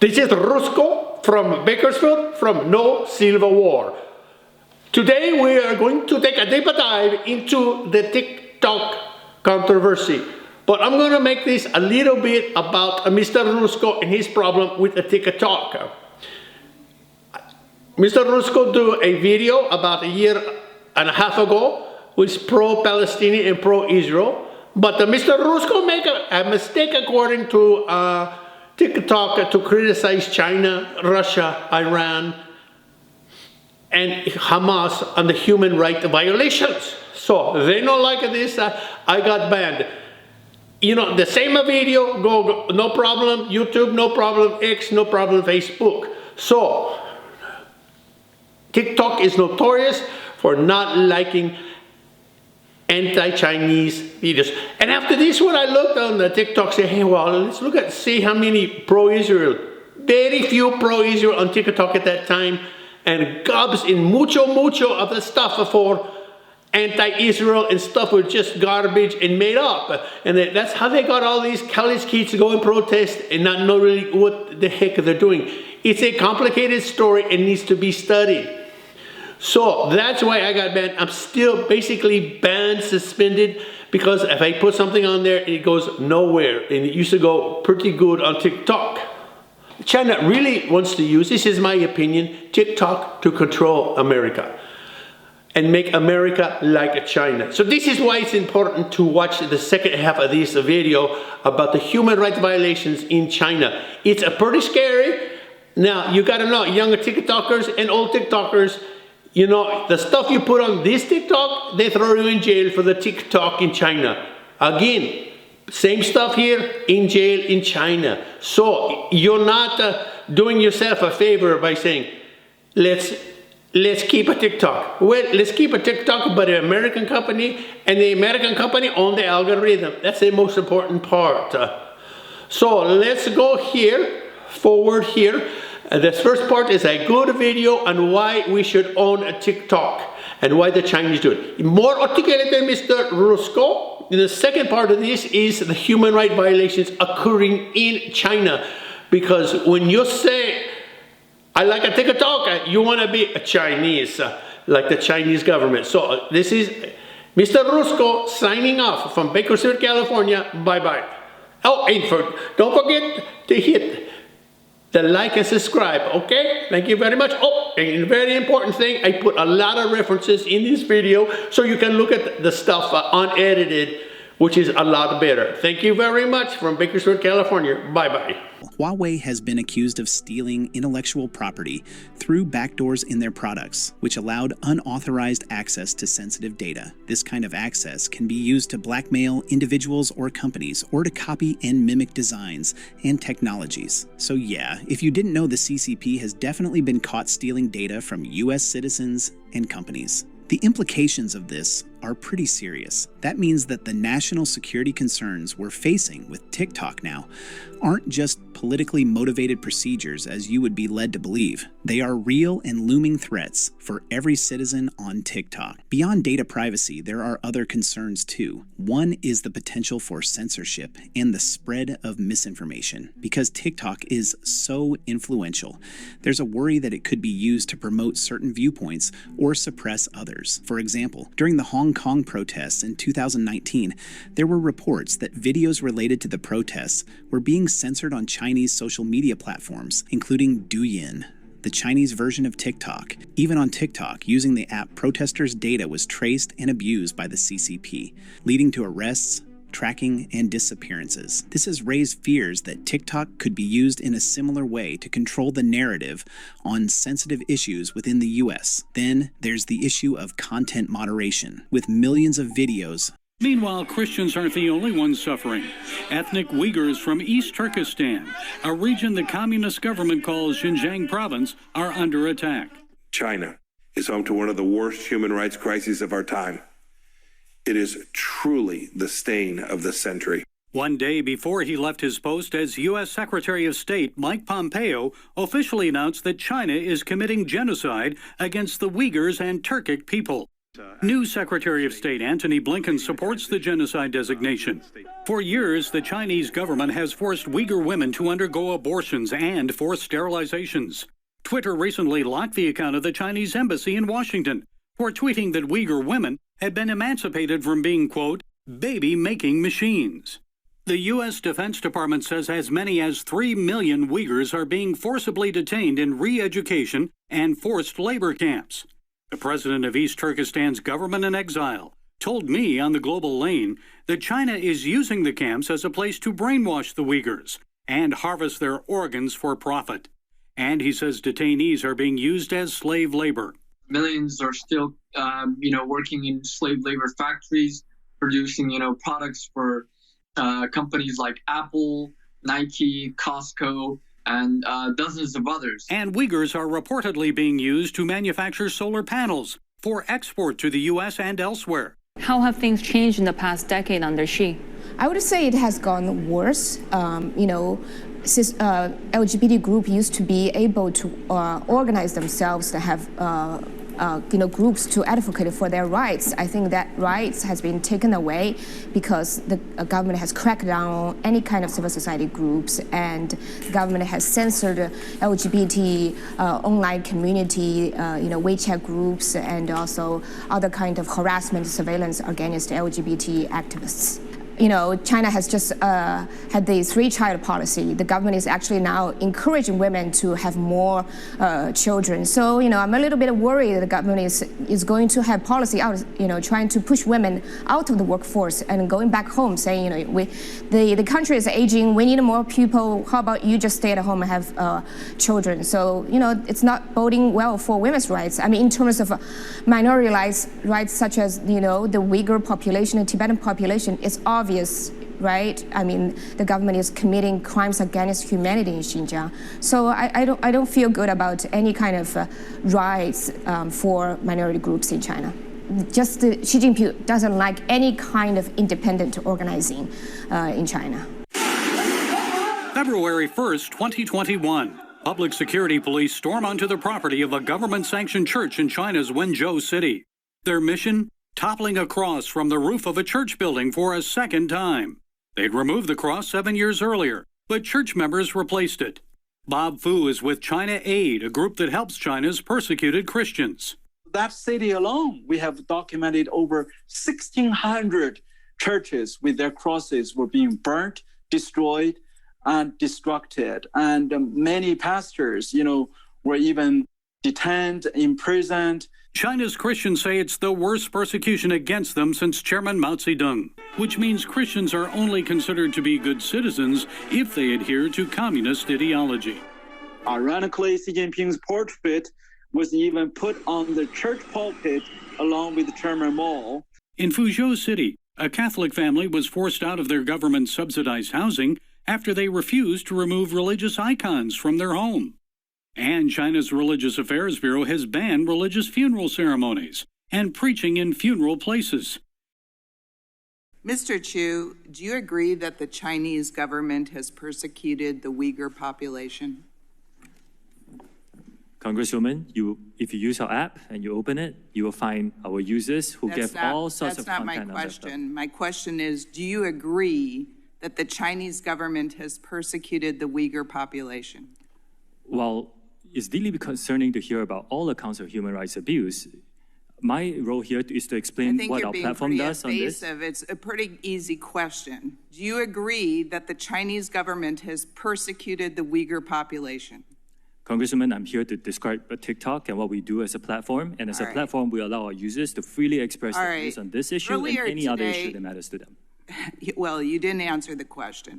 This is Rusko from Bakersfield from No Silver War. Today we are going to take a deeper dive into the TikTok controversy. But I'm going to make this a little bit about Mr. Rusko and his problem with the TikTok. Mr. Rusko did a video about a year and a half ago, which is pro-Palestinian and pro-Israel. But Mr. Rusko made a mistake according to TikTok to criticize China, Russia, Iran, and Hamas on the human rights violations. So they don't like this. I got banned. You know, the same video, go, no problem. YouTube, no problem. X, no problem. Facebook. So TikTok is notorious for not liking anti-Chinese videos. And after this, when I looked on the TikTok, say, hey, well, let's look at, see how many pro-Israel, very few pro-Israel on TikTok at that time, and gobs in mucho of the stuff for anti-Israel and stuff was just garbage and made up. And that's how they got all these college kids to go and protest and not know really what the heck they're doing. It's a complicated story and needs to be studied. So that's why I got banned. I'm still basically banned, suspended, because if I put something on there, it goes nowhere. And it used to go pretty good on TikTok. China really wants to use, this is my opinion, TikTok to control America and make America like China. So this is why it's important to watch the second half of this video about the human rights violations in China. It's pretty scary. Now, you gotta know, younger TikTokers and old TikTokers, you know, the stuff you put on this TikTok, they throw you in jail for the TikTok in China. Again, same stuff here, in jail in China. So you're not doing yourself a favor by saying, let's keep a TikTok. Well, let's keep a TikTok, but an American company, and the American company own the algorithm. That's the most important part. So let's go here, forward here. This first part is a good video on why we should own a TikTok and why the Chinese do it. More articulated than Mr. Rusko. The second part of this is the human rights violations occurring in China. Because when you say, I like a TikTok, you want to be a Chinese, like the Chinese government. So this is Mr. Rusko signing off from Bakersfield, California. Bye-bye. Oh, and don't forget to hit the like and subscribe, okay? Thank you very much. Oh, and a very important thing, I put a lot of references in this video so you can look at the stuff unedited, which is a lot better. Thank you very much from Bakersfield, California. Bye-bye. Huawei has been accused of stealing intellectual property through backdoors in their products, which allowed unauthorized access to sensitive data. This kind of access can be used to blackmail individuals or companies, or to copy and mimic designs and technologies. So yeah, if you didn't know, the CCP has definitely been caught stealing data from US citizens and companies. The implications of this are pretty serious. That means that the national security concerns we're facing with TikTok now aren't just politically motivated procedures as you would be led to believe. They are real and looming threats for every citizen on TikTok. Beyond data privacy, there are other concerns too. One is the potential for censorship and the spread of misinformation. Because TikTok is so influential, there's a worry that it could be used to promote certain viewpoints or suppress others. For example, during the Hong Kong protests in 2019, there were reports that videos related to the protests were being censored on Chinese social media platforms, including Douyin, the Chinese version of TikTok. Even on TikTok, using the app, protesters' data was traced and abused by the CCP, leading to arrests, tracking, and disappearances. This has raised fears that TikTok could be used in a similar way to control the narrative on sensitive issues within the US. Then there's the issue of content moderation, with millions of videos. Meanwhile, Christians aren't the only ones suffering. Ethnic Uyghurs from East Turkestan, a region the communist government calls Xinjiang province, are under attack. China is home to one of the worst human rights crises of our time. It is truly the stain of the century. One day before he left his post as U.S. Secretary of State, Mike Pompeo officially announced that China is committing genocide against the Uyghurs and Turkic people. New Secretary of State Antony Blinken supports the genocide designation. For years, the Chinese government has forced Uyghur women to undergo abortions and forced sterilizations. Twitter recently locked the account of the Chinese embassy in Washington for tweeting that Uyghur women had been emancipated from being, quote, baby-making machines. The U.S. Defense Department says as many as 3 million Uyghurs are being forcibly detained in re-education and forced labor camps. The president of East Turkestan's government in exile told me on the Global Lane that China is using the camps as a place to brainwash the Uyghurs and harvest their organs for profit. And he says detainees are being used as slave labor. Millions are still, working in slave labor factories, producing, products for companies like Apple, Nike, Costco, and dozens of others. And Uyghurs are reportedly being used to manufacture solar panels for export to the U.S. and elsewhere. How have things changed in the past decade under Xi? I would say it has gone worse. Since LGBT group used to be able to organize themselves to have groups to advocate for their rights. I think that rights has been taken away because the government has cracked down on any kind of civil society groups, and the government has censored LGBT online community, WeChat groups, and also other kind of harassment surveillance against LGBT activists. China has just had the three-child policy. The government is actually now encouraging women to have more children. So, I'm a little bit worried that the government is going to have policy out, trying to push women out of the workforce and going back home, saying, the country is aging, we need more people. How about you just stay at home and have children? So, it's not boding well for women's rights. I mean, in terms of minority rights such as, the Uyghur population and Tibetan population, it's obvious, right? I mean, the government is committing crimes against humanity in Xinjiang. So I don't feel good about any kind of rights for minority groups in China. Just Xi Jinping doesn't like any kind of independent organizing in China. February 1st, 2021. Public security police storm onto the property of a government-sanctioned church in China's Wenzhou city. Their mission? Toppling a cross from the roof of a church building for a second time. They'd removed the cross 7 years earlier, but church members replaced it. Bob Fu is with China Aid, a group that helps China's persecuted Christians. That city alone, we have documented over 1,600 churches with their crosses were being burnt, destroyed, and destructed. And many pastors, were even detained, imprisoned. China's Christians say it's the worst persecution against them since Chairman Mao Zedong, which means Christians are only considered to be good citizens if they adhere to communist ideology. Ironically, Xi Jinping's portrait was even put on the church pulpit along with Chairman Mao. In Fuzhou City, a Catholic family was forced out of their government-subsidized housing after they refused to remove religious icons from their home. And China's Religious Affairs Bureau has banned religious funeral ceremonies and preaching in funeral places. Mr. Chu, do you agree that the Chinese government has persecuted the Uyghur population? Congresswoman, if you use our app and you open it, you will find our users who give all sorts of content. That's not my question. My question is, do you agree that the Chinese government has persecuted the Uyghur population? Well, it's deeply concerning to hear about all accounts of human rights abuse. My role here is to explain what our platform does on this. It's a pretty easy question. Do you agree that the Chinese government has persecuted the Uyghur population? Congresswoman, I'm here to describe TikTok and what we do as a platform. And as a platform, we allow our users to freely express their views on this issue and any other issue that matters to them. Well, you didn't answer the question.